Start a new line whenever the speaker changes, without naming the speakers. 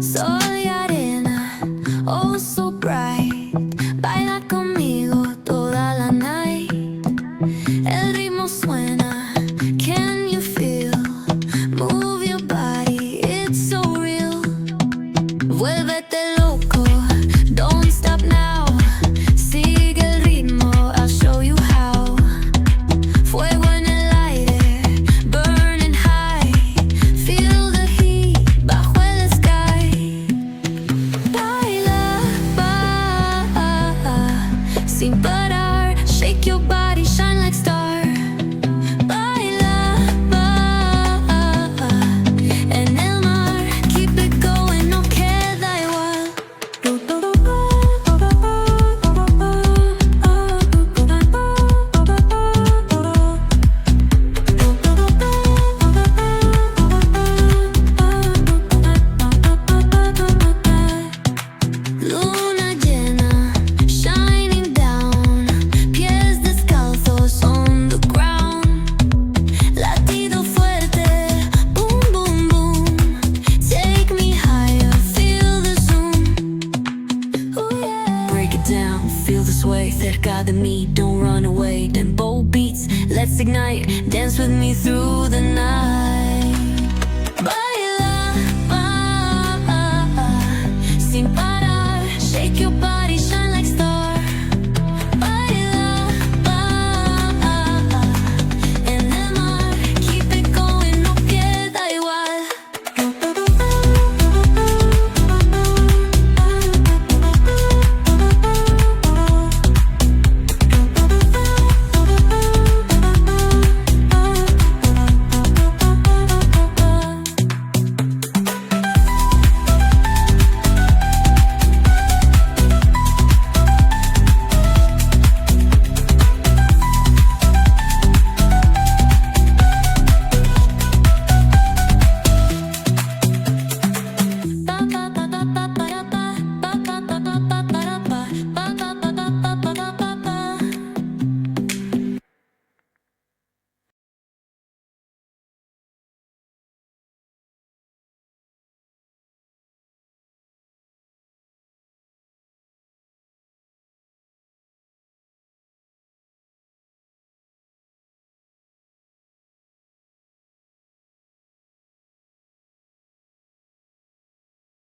Soy arena, oh so bright. Baila conmigo toda la night. El ritmo suena, can you feel? Move your body, it's so real. Vuélvete loco, don't stop now. Sigue el ritmo, I'll show you how. Fuego en el aire, burning high. Feel the heat bajo el sky. Baila, sin parar. Shake your body, shine like star. Baila, en el mar. Keep it going, no queda igual. Luna llena, shining down. Pies descalzos on the ground. Latido fuerte, boom, boom, boom. Take me higher, feel the zoom. Ooh, yeah. Break it down, feel the sway. Cerca de mí, don't run away. Dembow beats, let's ignite. Dance with me through the night.